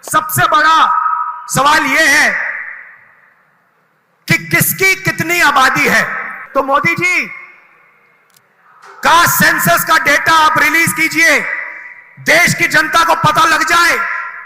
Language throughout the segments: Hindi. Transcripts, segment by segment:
सबसे बड़ा सवाल यह है कि किसकी कितनी आबादी है। तो मोदी जी का सेंसस का डेटा आप रिलीज कीजिए, देश की जनता को पता लग जाए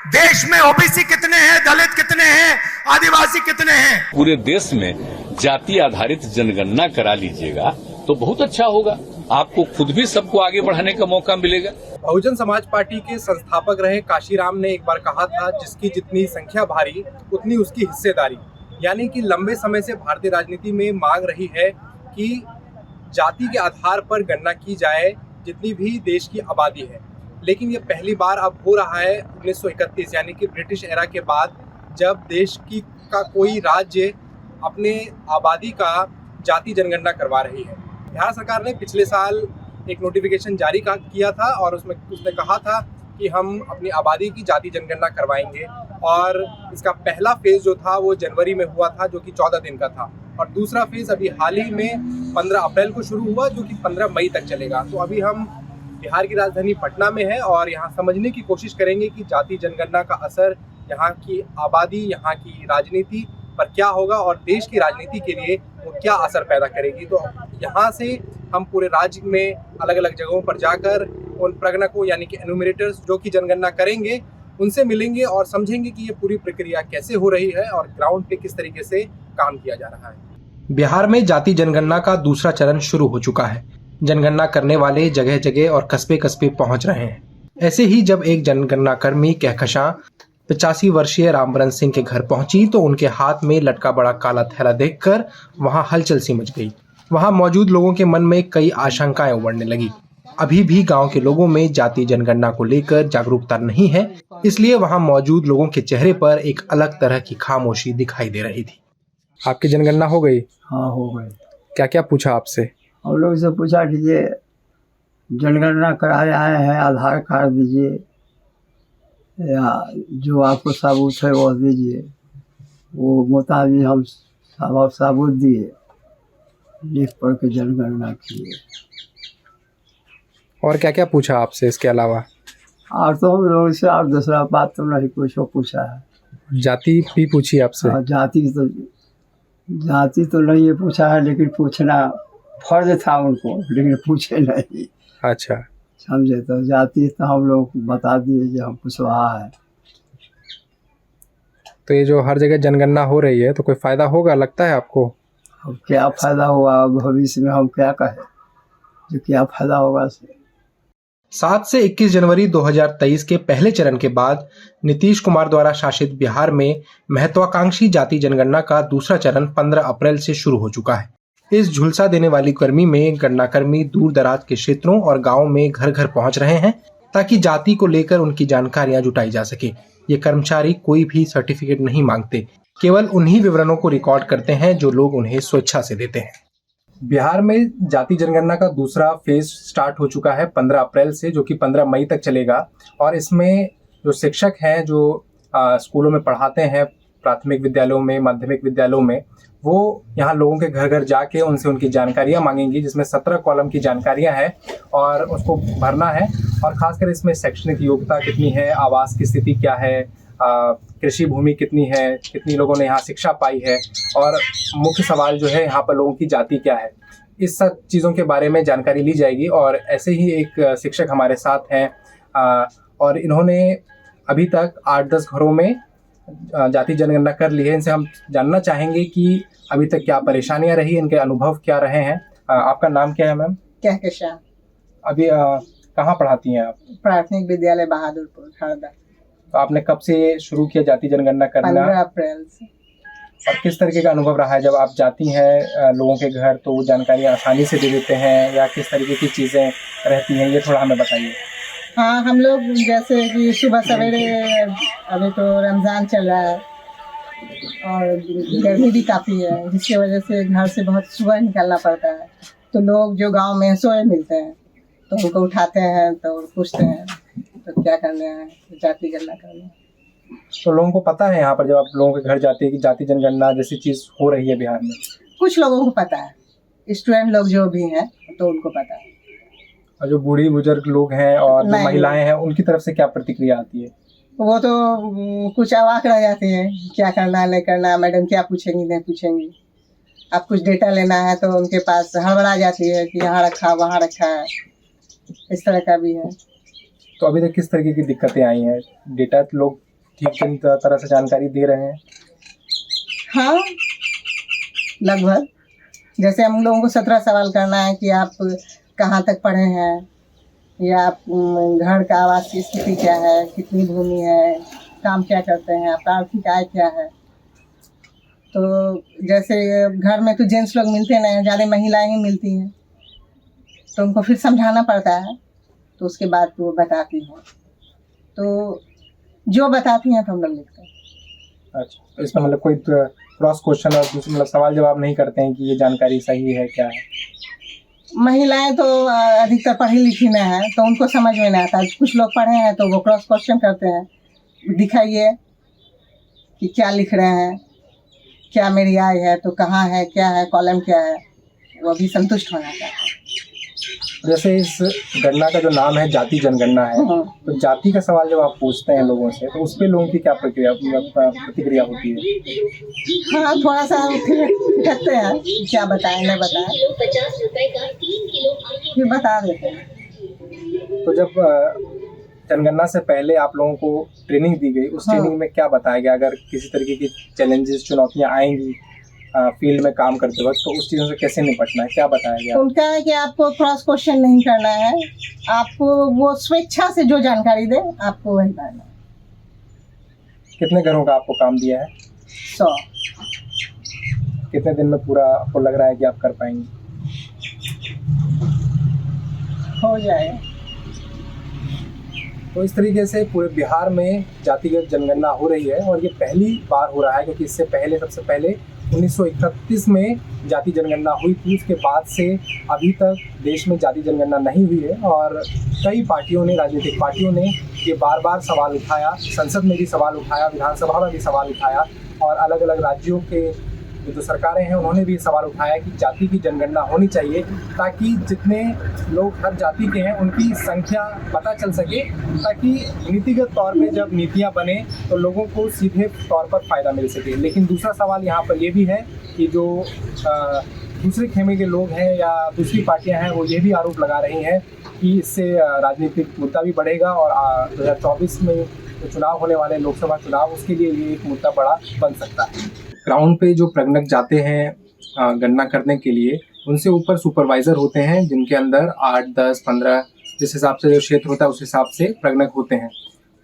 देश में ओबीसी कितने हैं, दलित कितने हैं, आदिवासी कितने हैं। पूरे देश में जाति आधारित जनगणना करा लीजिएगा तो बहुत अच्छा होगा, आपको खुद भी सबको आगे बढ़ाने का मौका मिलेगा। बहुजन समाज पार्टी के संस्थापक रहे काशीराम ने एक बार कहा था, जिसकी जितनी संख्या भारी उतनी उसकी हिस्सेदारी। यानी कि लंबे समय से भारतीय राजनीति में मांग रही है कि जाति के आधार पर गणना की जाए जितनी भी देश की आबादी है। लेकिन ये पहली बार अब हो रहा है 1931 यानी कि ब्रिटिश एरा के बाद, जब देश का कोई राज्य अपने आबादी का जाति जनगणना करवा रही है। बिहार सरकार ने पिछले साल एक नोटिफिकेशन जारी किया था और उसने कहा था कि हम अपनी आबादी की जाति जनगणना करवाएंगे, और इसका पहला फेज जो था वो जनवरी में हुआ था, जो कि 14 दिन का था, और दूसरा फेज अभी हाल ही में 15 अप्रैल को शुरू हुआ, जो कि 15 मई तक चलेगा। तो अभी हम बिहार की राजधानी पटना में है और यहाँ समझने की कोशिश करेंगे कि जाति जनगणना का असर यहाँ की आबादी, यहाँ की राजनीति पर क्या होगा और देश की राजनीति के लिए वो क्या असर पैदा करेगी। तो यहाँ से हम पूरे राज्य में अलग अलग जगहों पर जाकर उन प्रगणकों यानी कि एनुमरेटर्स जो कि जनगणना करेंगे उनसे मिलेंगे और समझेंगे कि ये पूरी प्रक्रिया कैसे हो रही है और ग्राउंड पे किस तरीके से काम किया जा रहा है। बिहार में जाति जनगणना का दूसरा चरण शुरू हो चुका है। जनगणना करने वाले जगह जगह और कस्बे कस्बे पहुंच रहे हैं। ऐसे ही जब एक जनगणना कर्मी कहकशां 85 वर्षीय रामबरन सिंह के घर पहुंची तो उनके हाथ में लटका बड़ा काला थैला देखकर वहां हलचल सी मच गई। वहां मौजूद लोगों के मन में कई आशंकाएं उमड़ने लगी। अभी भी गांव के लोगों में जाति जनगणना को लेकर जागरूकता नहीं है, इसलिए वहां मौजूद लोगों के चेहरे पर एक अलग तरह की खामोशी दिखाई दे रही थी। आपकी जनगणना हो गई? हाँ, हो गई। क्या क्या पूछा आपसे? हम लोग से पूछा कि ये जनगणना कराए आए हैं, आधार कार्ड दीजिए या जो आपको सबूत है वो दीजिए। वो मुताबिक हम सबूत दिए, लिख पढ़ के जनगणना किए। और क्या क्या पूछा आपसे इसके अलावा? और तो हम लोग से और दूसरा बात तो नहीं कुछ पूछा है। जाति भी पूछी आपसे? जाति तो नहीं ये पूछा है, लेकिन पूछना फर्ज था उनको, लेकिन पूछे नहीं। अच्छा, समझे? तो जाति तो हम लोग बता दिए जो हम पूछवा है। तो ये जो हर जगह जनगणना हो रही है तो कोई फायदा होगा लगता है आपको? अब क्या फायदा हुआ भविष्य में हम क्या कहें, जो क्या फायदा होगा से। 7 से 21 जनवरी 2023 के पहले चरण के बाद नीतीश कुमार द्वारा शासित बिहार में महत्वाकांक्षी जाति जनगणना का दूसरा चरण 15 अप्रैल से शुरू हो चुका है। इस झुलसा देने वाली गर्मी में गणनाकर्मी दूर दराज के क्षेत्रों और गांवों में घर घर पहुंच रहे हैं ताकि जाति को लेकर उनकी जानकारियां जुटाई जा सके। ये कर्मचारी कोई भी सर्टिफिकेट नहीं मांगते, केवल उन्हीं विवरणों को रिकॉर्ड करते हैं जो लोग उन्हें स्वेच्छा से देते हैं। बिहार में जाति जनगणना का दूसरा फेज स्टार्ट हो चुका है 15 अप्रैल से, जो कि 15 मई तक चलेगा। और इसमें जो शिक्षक हैं जो स्कूलों में पढ़ाते हैं, प्राथमिक विद्यालयों में, माध्यमिक विद्यालयों में, वो यहाँ लोगों के घर घर जाके उनसे उनकी जानकारियाँ मांगेंगी, जिसमें 17 कॉलम की जानकारियाँ हैं और उसको भरना है। और खासकर इसमें शैक्षणिक योग्यता कितनी है, आवास की स्थिति क्या है, कृषि भूमि कितनी है, कितनी लोगों ने यहाँ शिक्षा पाई है, और मुख्य सवाल जो है यहाँ पर लोगों की जाति क्या है, इस सब चीज़ों के बारे में जानकारी ली जाएगी। और ऐसे ही एक शिक्षक हमारे साथ हैं और इन्होंने अभी तक 8-10 घरों में जाति जनगणना कर ली है। इनसे हम जानना चाहेंगे कि अभी तक क्या परेशानियां रही, इनके अनुभव क्या रहे हैं। आपका नाम क्या है मैम? कहकशां। अभी कहाँ पढ़ाती हैं आप? प्राथमिक विद्यालय बहादुरपुर, हरदा। तो आपने कब से शुरू किया जाति जनगणना करना? 15 अप्रैल से। और किस तरीके का अनुभव रहा है जब आप जाती हैं लोगों के घर, तो वो जानकारियाँ आसानी से दे देते हैं या किस तरीके की चीज़ें रहती हैं, ये थोड़ा हमें बताइए। हाँ, हम लोग जैसे कि सुबह सवेरे, अभी तो रमज़ान चल रहा है और गर्मी भी काफ़ी है, जिसकी वजह से घर से बहुत सुबह निकलना पड़ता है। तो लोग जो गांव में सोए मिलते हैं तो उनको उठाते हैं तो पूछते हैं तो क्या करने हैं, तो जाति गणना करने। तो लोगों को पता है यहाँ पर जब आप लोगों के घर जाते हैं कि जाति जनगणना जैसी चीज़ हो रही है बिहार में? कुछ लोगों को पता है, स्टूडेंट लोग जो भी हैं तो उनको पता है। और जो बूढ़ी बुजुर्ग लोग हैं और जो महिलाएं हैं, उनकी तरफ से क्या प्रतिक्रिया आती है? वो तो कुछ अवाक रह जाते हैं, क्या करना है नहीं करना, मैडम क्या पूछेंगी नहीं पूछेंगी। अब कुछ डेटा लेना है तो उनके पास हड़बड़ा जाती है कि यहाँ रखा वहाँ रखा है, इस तरह का भी है। तो अभी तक किस तरीके की दिक्कतें आई हैं? डेटा लोग ठीक तरह से जानकारी दे रहे हैं? हाँ, लगभग। जैसे हम लोगों को 17 सवाल करना है कि आप कहाँ तक पढ़े हैं, या आप घर का आवास की स्थिति क्या है, कितनी भूमि है, काम क्या करते हैं, आपका आर्थिक आय क्या है। तो जैसे घर में तो जेंट्स लोग मिलते नहीं हैं, ज़्यादा महिलाएं ही मिलती हैं, तो उनको फिर समझाना पड़ता है, तो उसके बाद वो बताती हैं। तो जो बताती हैं तो हम लोग लिखते हैं। अच्छा, तो इसमें मतलब कोई क्रॉस क्वेश्चन और दूसरे मतलब सवाल जवाब नहीं करते हैं कि ये जानकारी सही है क्या है? महिलाएं तो अधिकतर पढ़ी लिखी नहीं है, तो उनको समझ में नहीं आता। कुछ लोग पढ़े हैं तो वो क्रॉस क्वेश्चन करते हैं, दिखाइए कि क्या लिख रहे हैं, क्या मेरी आय है, तो कहाँ है, क्या है, कॉलम क्या है, वो भी संतुष्ट होना चाहिए। जैसे इस गणना का जो नाम है जाति जनगणना है, तो जाति का सवाल जब आप पूछते हैं लोगों से तो उस पर लोगों की क्या प्रतिक्रिया होती है? हाँ, थोड़ा सा ठगते हैं, क्या बताएं नहीं बताएं, 50 रुपए का 3 किलो फिर बता देते हैं। तो जब जनगणना से पहले आप लोगों को ट्रेनिंग दी गई, उस ट्रेनिंग में क्या बताया गया? अगर किसी तरीके की चैलेंजेस चुनौतियां आएंगी फील्ड में काम करते वक्त, तो उस चीज़ों से कैसे निपटना है, क्या बताया गया? उनका है कि आपको क्रॉस क्वेश्चन नहीं करना है, आपको वो स्वेच्छा से जो जानकारी दे आपको वही करना है। कितने घरों का आपको काम दिया है? 100। कितने दिन में पूरा आपको लग रहा है कि आप कर पाएंगे? हो जाएगा। तो इस तरीके से पूरे बिहार में जातिगत जनगणना हो रही है, और ये पहली बार हो रहा है, क्योंकि इससे पहले सबसे पहले 1931 में जाति जनगणना हुई थी। उसके बाद से अभी तक देश में जाति जनगणना नहीं हुई है, और कई पार्टियों ने, राजनीतिक पार्टियों ने ये बार बार सवाल उठाया, संसद में भी सवाल उठाया, विधानसभा में भी सवाल उठाया, और अलग अलग राज्यों के जो सरकारें हैं उन्होंने भी सवाल उठाया कि जाति की जनगणना होनी चाहिए, ताकि जितने लोग हर जाति के हैं उनकी संख्या पता चल सके, ताकि नीतिगत तौर पे जब नीतियां बने तो लोगों को सीधे तौर पर फ़ायदा मिल सके। लेकिन दूसरा सवाल यहाँ पर ये भी है कि जो दूसरे खेमे के लोग हैं या दूसरी पार्टियां हैं, वो ये भी आरोप लगा रही हैं कि इससे राजनीतिक मुद्दा भी बढ़ेगा, और 2024 में जो चुनाव होने वाले लोकसभा चुनाव, उसके लिए ये एक मुद्दा बड़ा बन सकता है। ग्राउंड पे जो प्रगणक जाते हैं गणना करने के लिए, उनसे ऊपर सुपरवाइज़र होते हैं, जिनके अंदर 8, 10, 15 जिस हिसाब से जो क्षेत्र होता है उस हिसाब से प्रगणक होते हैं,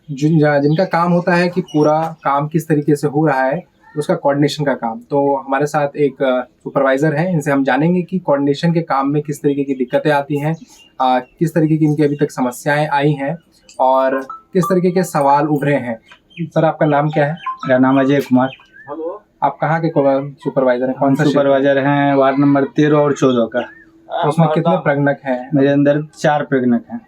जिनका काम होता है कि पूरा काम किस तरीके से हो रहा है, उसका कोऑर्डिनेशन का काम। तो हमारे साथ एक सुपरवाइज़र हैं, इनसे हम जानेंगे कि कोऑर्डिनेशन के काम में किस तरीके की दिक्कतें आती हैं, किस तरीके की इनकी अभी तक समस्याएं आई हैं, और किस तरीके के सवाल उभरे हैं। सर, आपका नाम क्या है? मेरा नाम अजय कुमार। आप कहाँ के सुपरवाइजर हैं? कौन सा सुपरवाइजर हैं? वार्ड नंबर 13 और 14 का। तो उसमें कितने प्रगणक हैं? मेरे अंदर 4 प्रगणक हैं।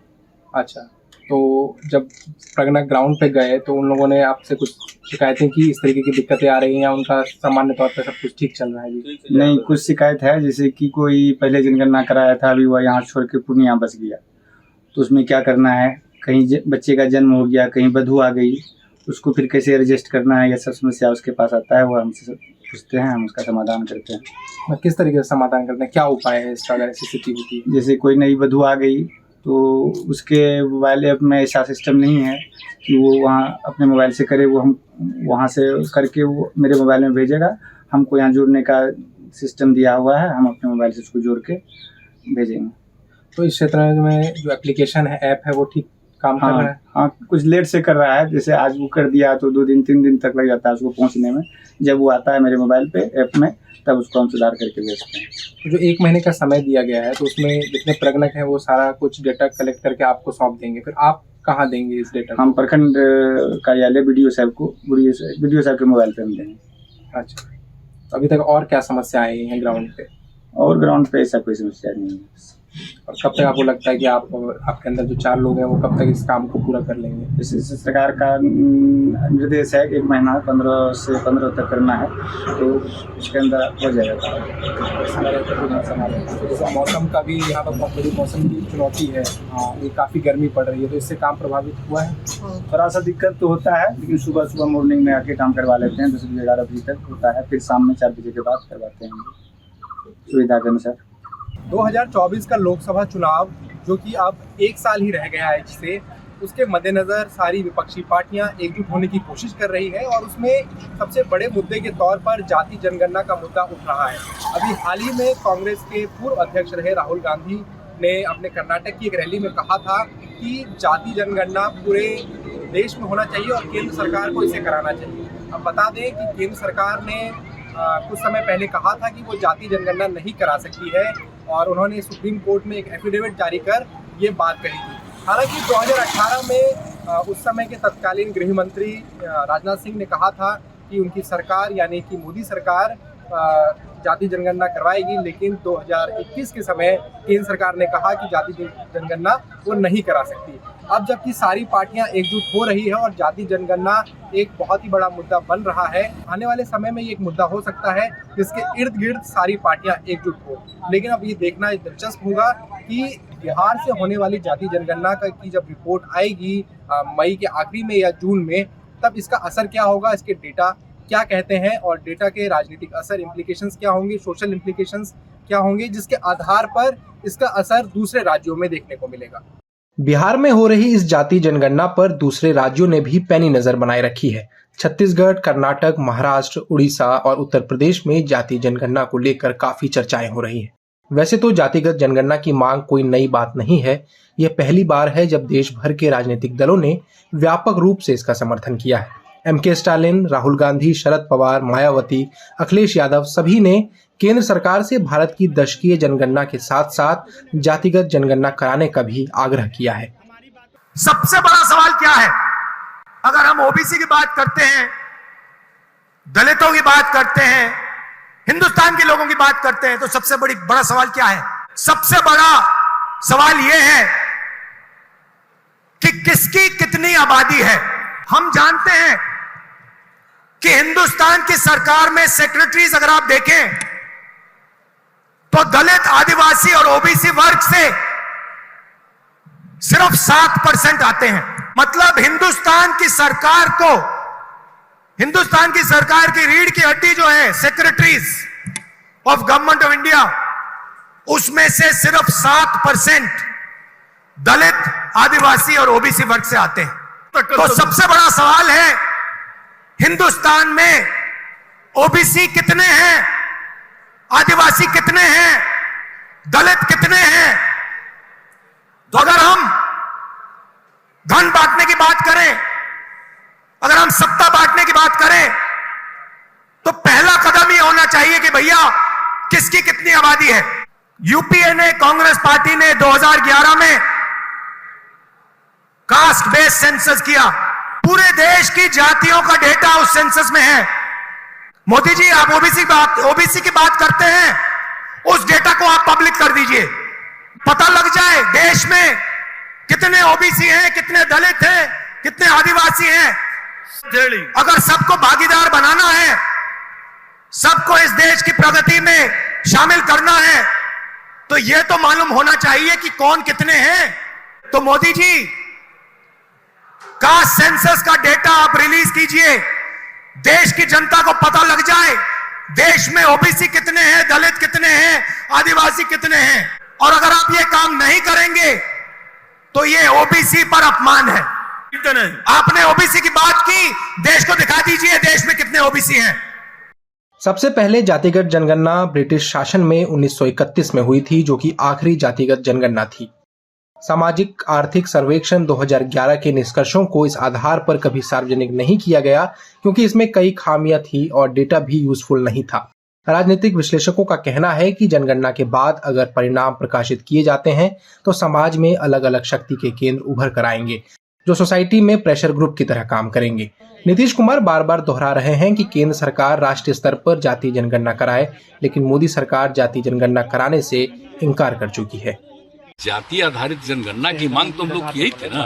अच्छा, तो जब प्रगणक ग्राउंड पे गए तो उन लोगों ने आपसे कुछ शिकायतें की, इस तरीके की दिक्कतें आ रही हैं, या उनका सामान्य तौर पर सब कुछ ठीक चल रहा है? जी नहीं, कुछ शिकायत है, जैसे कि कोई पहले जनगणना कराया था, अभी वह यहाँ छोड़ के पूर्णिया बस गया, तो उसमें क्या करना है, कहीं बच्चे का जन्म हो गया, कहीं बधू आ गई, उसको फिर कैसे एडजस्ट करना है, यह सब समस्या उसके पास आता है, वो हमसे पूछते हैं, हम उसका समाधान करते हैं। किस तरीके से समाधान करते हैं? क्या उपाय है इसका अगर ऐसी स्थिति होती है? जैसे कोई नई बधू आ गई तो उसके मोबाइल ऐप में ऐसा सिस्टम नहीं है कि वो वहाँ अपने मोबाइल से करे, वो हम वहाँ से करके वो मेरे मोबाइल में भेजेगा। हमको यहाँ जोड़ने का सिस्टम दिया हुआ है, हम अपने मोबाइल से उसको जोड़ के भेजेंगे। तो इस क्षेत्र में जो एप्लीकेशन है, ऐप है, वो ठीक काम कर रहा है? हाँ, कुछ लेट से कर रहा है। जैसे आज वो कर दिया तो 2 दिन 3 दिन तक लग जाता है उसको पहुँचने में। जब वो आता है मेरे मोबाइल पे ऐप में, तब उसको हम सुधार करके भेजते हैं। तो जो 1 महीने का समय दिया गया है, तो उसमें जितने प्रगणक हैं वो सारा कुछ डेटा कलेक्ट करके आपको सौंप देंगे, फिर आप कहाँ देंगे इस डेटा? हम प्रखंड कार्यालय BDO साहब को, BDO साहब के मोबाइल पे हम देंगे। अच्छा, तो अभी तक और क्या समस्या आई है ग्राउंड पे? और ग्राउंड पे ऐसा कोई समस्या नहीं है। और कब तक आपको लगता है कि आपके अंदर जो 4 लोग हैं वो कब तक इस काम को पूरा कर लेंगे? जैसे सरकार का निर्देश है कि 1 महीना 15 से 15 तक करना है, तो उसके अंदर हो जाएगा। मौसम का भी यहाँ पर बहुत बड़ी मौसम की चुनौती है। ये काफ़ी गर्मी पड़ रही है, तो इससे काम प्रभावित हुआ है। थोड़ा सा दिक्कत तो होता है, लेकिन सुबह मॉर्निंग में आके काम करवा लेते हैं, 10 बजे 11 बजे तक होता है, फिर शाम में 4 बजे के बाद करवाते हैं सुविधा के अनुसार। 2024 का लोकसभा चुनाव जो कि अब 1 साल ही रह गया है जिसे, उसके मद्देनज़र सारी विपक्षी पार्टियां एकजुट होने की कोशिश कर रही है और उसमें सबसे बड़े मुद्दे के तौर पर जाति जनगणना का मुद्दा उठ रहा है। अभी हाल ही में कांग्रेस के पूर्व अध्यक्ष रहे राहुल गांधी ने अपने कर्नाटक की एक रैली में कहा था कि जाति जनगणना पूरे देश में होना चाहिए और केंद्र सरकार को इसे कराना चाहिए। अब बता दें कि केंद्र सरकार ने कुछ समय पहले कहा था कि वो जाति जनगणना नहीं करा सकती है और उन्होंने सुप्रीम कोर्ट में एक एफिडेविट जारी कर ये बात कही थी। हालांकि 2018 में उस समय के तत्कालीन गृह मंत्री राजनाथ सिंह ने कहा था कि उनकी सरकार यानी कि मोदी सरकार जाति जनगणना करवाएगी, लेकिन 2021 के समय केंद्र सरकार ने कहा कि जाति जनगणना वो नहीं करा सकती। अब जबकि सारी पार्टियां एकजुट हो रही है और जाति जनगणना एक बहुत ही बड़ा मुद्दा बन रहा है, आने वाले समय में ये एक मुद्दा हो सकता है जिसके इर्द गिर्द सारी पार्टियां एकजुट हो। लेकिन अब ये देखना दिलचस्प होगा कि बिहार से होने वाली जाति जनगणना की जब रिपोर्ट आएगी मई के आखिरी में या जून में, तब इसका असर क्या होगा, इसके डेटा क्या कहते हैं और डेटा के राजनीतिक असर इम्प्लीकेशंस क्या होंगे, सोशल इम्प्लीकेशंस क्या होंगे, जिसके आधार पर इसका असर दूसरे राज्यों में देखने को मिलेगा। बिहार में हो रही इस जाति जनगणना पर दूसरे राज्यों ने भी पैनी नजर बनाए रखी है। छत्तीसगढ़, कर्नाटक, महाराष्ट्र, उड़ीसा और उत्तर प्रदेश में जाति जनगणना को लेकर काफी चर्चाएं हो रही हैं। वैसे तो जातिगत जनगणना की मांग कोई नई बात नहीं है। यह पहली बार है जब देश भर के राजनीतिक दलों ने व्यापक रूप से इसका समर्थन किया है। एमके स्टालिन, राहुल गांधी, शरद पवार, मायावती, अखिलेश यादव सभी ने केंद्र सरकार से भारत की दशकीय जनगणना के साथ साथ जातिगत जनगणना कराने का भी आग्रह किया है। सबसे बड़ा सवाल क्या है? अगर हम ओबीसी की बात करते हैं, दलितों की बात करते हैं, हिंदुस्तान के लोगों की बात करते हैं, तो सबसे बड़ा सवाल क्या है? सबसे बड़ा सवाल यह है कि किसकी कितनी आबादी है। हम जानते हैं कि हिंदुस्तान की सरकार में सेक्रेटरीज अगर आप देखें तो दलित, आदिवासी और ओबीसी वर्ग से सिर्फ 7% आते हैं। मतलब हिंदुस्तान की सरकार की रीढ़ की हड्डी जो है secretaries of government of India, उसमें से सिर्फ 7% दलित, आदिवासी और ओबीसी वर्ग से आते हैं। तो सबसे बड़ा सवाल है हिंदुस्तान में ओबीसी कितने हैं, आदिवासी कितने हैं, दलित कितने हैं। तो अगर हम धन बांटने की बात करें, अगर हम सत्ता बांटने की बात करें, तो पहला कदम ये होना चाहिए कि भैया किसकी कितनी आबादी है। यूपीए ने, कांग्रेस पार्टी ने 2011 में कास्ट बेस्ड सेंसस किया। पूरे देश की जातियों का डेटा उस सेंसस में है। मोदी जी, आप ओबीसी की बात करते हैं, उस डेटा को आप पब्लिक कर दीजिए, पता लग जाए देश में कितने ओबीसी हैं, कितने दलित हैं, कितने आदिवासी हैं। अगर सबको भागीदार बनाना है, सबको इस देश की प्रगति में शामिल करना है, तो यह तो मालूम होना चाहिए कि कौन कितने हैं। तो मोदी जी, कास्ट सेंसस का डेटा आप रिलीज कीजिए, देश की जनता को पता लग जाए देश में ओबीसी कितने हैं, दलित कितने हैं, आदिवासी कितने हैं। और अगर आप ये काम नहीं करेंगे तो ये ओबीसी पर अपमान है। आपने ओबीसी की बात की, देश को दिखा दीजिए देश में कितने ओबीसी हैं। सबसे पहले जातिगत जनगणना ब्रिटिश शासन में 1931 में हुई थी, जो कि आखिरी जातिगत जनगणना थी। सामाजिक आर्थिक सर्वेक्षण 2011 के निष्कर्षों को इस आधार पर कभी सार्वजनिक नहीं किया गया, क्योंकि इसमें कई खामियां थी और डेटा भी यूजफुल नहीं था। राजनीतिक विश्लेषकों का कहना है कि जनगणना के बाद अगर परिणाम प्रकाशित किए जाते हैं तो समाज में अलग अलग शक्ति के केंद्र उभर कर आएंगे, जो सोसाइटी में प्रेशर ग्रुप की तरह काम करेंगे। नीतीश कुमार बार बार दोहरा रहे हैं कि केंद्र सरकार राष्ट्रीय स्तर पर जाति जनगणना कराए, लेकिन मोदी सरकार जाति जनगणना कराने से इनकार कर चुकी है। जाति आधारित जनगणना की मांग तो हम लोग की ही थे ना।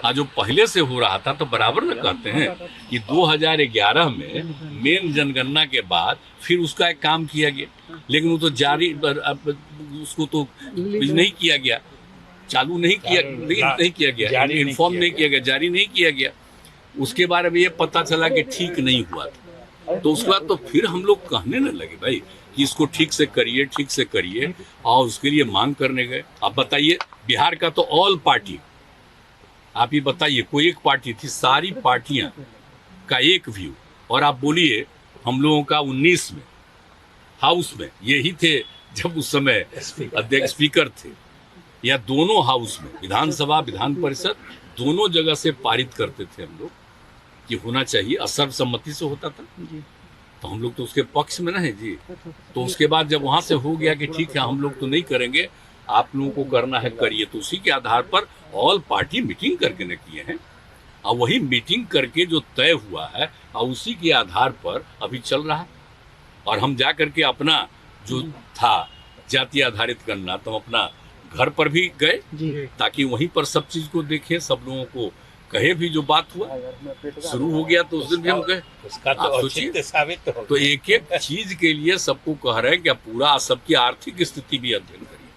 आज जो पहले से हो रहा था तो बराबर न कहते हैं कि 2011 में मेन जनगणना के बाद फिर उसका एक काम किया गया, लेकिन वो तो जारी उसको तो नहीं किया गया, चालू नहीं किया गया, इन्फॉर्म नहीं किया गया, जारी नहीं किया गया। उसके बाद अब ये पता चला कि ठीक नहीं हुआ था, तो उसके बाद तो फिर हम लोग कहने न लगे भाई कि इसको ठीक से करिए, और उसके लिए मांग करने गए। अब बताइए, बिहार का तो ऑल पार्टी, आप ही बताइए, कोई एक पार्टी थी, सारी पार्टियां का एक व्यू, और आप बोलिए हम लोगों का 19 में हाउस में यही थे जब उस समय अध्यक्ष स्पीकर थे, या दोनों हाउस में विधानसभा विधान परिषद दोनों जगह से पारित करते थे हम लोग कि होना चाहिए, सर्वसम्मति से होता था, तो हम लोग तो उसके पक्ष में ना है जी। तो उसके बाद जब वहां से हो गया कि ठीक है हम लोग तो नहीं करेंगे, आप लोगों को करना है करिए, तो उसी के आधार पर ऑल पार्टी मीटिंग करके न किए हैं, और वही मीटिंग करके जो तय हुआ है और उसी के आधार पर अभी चल रहा है। और हम जा करके अपना जो था जाति आधारित गणना, तो हम अपना घर पर भी गए ताकि वहीं पर सब चीज को देखें, सब लोगों को कहे भी जो बात हुआ शुरू हो गया, तो उस दिन भी हम गए। आप सोचिए, तो एक एक चीज के लिए सबको कह रहे हैं कि पूरा सबकी आर्थिक स्थिति भी अध्ययन करिए,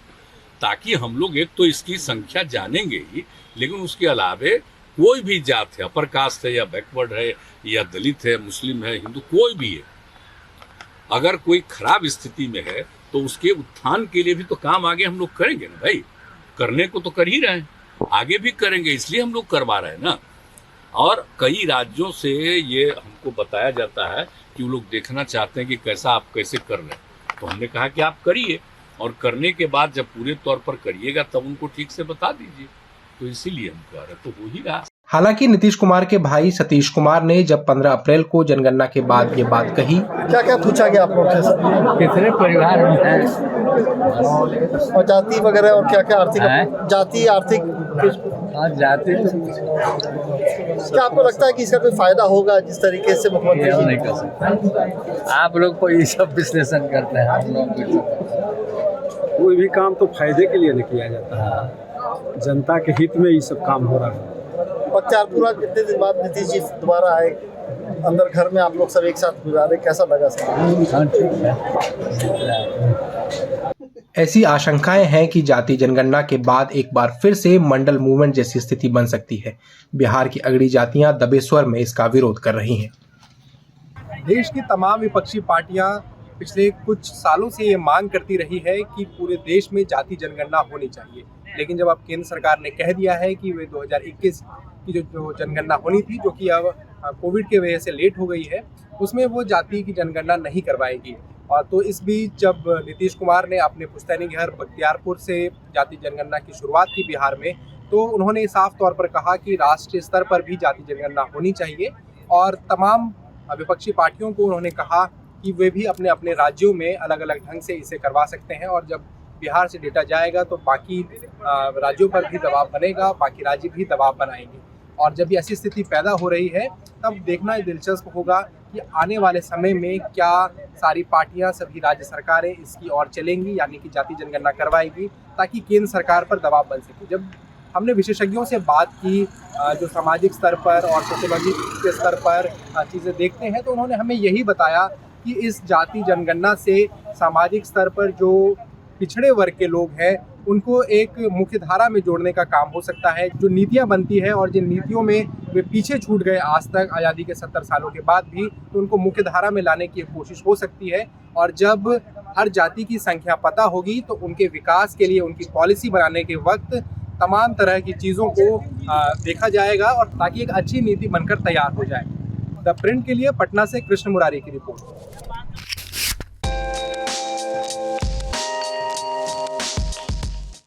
ताकि हम लोग एक तो इसकी संख्या जानेंगे ही, लेकिन उसके अलावे कोई भी जात है, अपर कास्ट है या बैकवर्ड है या दलित है, मुस्लिम है, हिंदू, कोई भी है, अगर कोई खराब स्थिति में है तो उसके उत्थान के लिए भी तो काम आगे हम लोग करेंगे ना भाई। करने को तो कर ही रहे हैं, आगे भी करेंगे, इसलिए हम लोग करवा रहे हैं ना। और कई राज्यों से ये हमको बताया जाता है कि वो लोग देखना चाहते हैं कि कैसा आप कैसे कर रहे हैं, तो हमने कहा कि आप करिए, और करने के बाद जब पूरे तौर पर करिएगा तब उनको ठीक से बता दीजिए, तो इसीलिए हम कह रहे हैं, तो हो ही रहा। हालांकि नीतीश कुमार के भाई सतीश कुमार ने जब 15 अप्रैल को जनगणना के बाद ये बात कही, क्या क्या पूछा गया आप लोग से? कितने परिवार में हैं और जाति वगैरह, और क्या क्या आर्थिक जाति आर्थिक और जाति तो क्या आपको लगता है कि इसका कोई फायदा होगा जिस तरीके से मुख्यमंत्री नहीं कर सकते। आप लोग को ये सब विश्लेषण करते हैं, हम लोग कोई भी काम तो फायदे के लिए नहीं किया जाता है, जनता के हित में ये सब काम हो रहा है। बख्तियारपुरा कितने दिन बाद नीतीश जी दोबारा आए, अंदर घर में आप लोग सब एक साथ गुजारे, कैसा लगा सर? ऐसी आशंकाएं हैं कि जाति जनगणना के बाद एक बार फिर से मंडल मूवमेंट जैसी स्थिति बन सकती है। बिहार की अगड़ी जातियां दबे स्वर में इसका विरोध कर रही हैं। देश की तमाम विपक्षी पार्टियां पिछले कुछ सालों से ये मांग करती रही है कि पूरे देश में जाति जनगणना होनी चाहिए, लेकिन जब अब केंद्र सरकार ने कह दिया है कि वे 2021 की जो जनगणना होनी थी, जो कि अब कोविड के वजह से लेट हो गई है, उसमें वो जाति की जनगणना नहीं करवाएगी। और तो इस बीच जब नीतीश कुमार ने अपने पुश्तैनी घर बख्तियारपुर से जाति जनगणना की शुरुआत की बिहार में, तो उन्होंने साफ तौर पर कहा कि राष्ट्रीय स्तर पर भी जाति जनगणना होनी चाहिए, और तमाम विपक्षी पार्टियों को उन्होंने कहा कि वे भी अपने अपने राज्यों में अलग अलग ढंग से इसे करवा सकते हैं, और जब बिहार से डेटा जाएगा तो बाकी राज्यों पर भी दबाव बनेगा, बाकी राज्य भी दबाव बनाएंगे। और जब ये ऐसी स्थिति पैदा हो रही है, तब देखना दिलचस्प होगा कि आने वाले समय में क्या सारी पार्टियां, सभी राज्य सरकारें इसकी ओर चलेंगी, यानी कि जाति जनगणना करवाएगी, ताकि केंद्र सरकार पर दबाव बन सके। जब हमने विशेषज्ञों से बात की, जो सामाजिक स्तर पर और सोशोलॉजी के स्तर पर चीज़ें देखते हैं, तो उन्होंने हमें यही बताया कि इस जाति जनगणना से सामाजिक स्तर पर जो पिछड़े वर्ग के लोग हैं उनको एक मुख्य धारा में जोड़ने का काम हो सकता है। जो नीतियां बनती है और जिन नीतियों में वे पीछे छूट गए आज तक आज़ादी के 70 सालों के बाद भी, तो उनको मुख्य धारा में लाने की कोशिश हो सकती है। और जब हर जाति की संख्या पता होगी तो उनके विकास के लिए उनकी पॉलिसी बनाने के वक्त तमाम तरह की चीज़ों को देखा जाएगा, और ताकि एक अच्छी नीति बनकर तैयार हो जाए। द प्रिंट के लिए पटना से कृष्ण मुरारी की रिपोर्ट।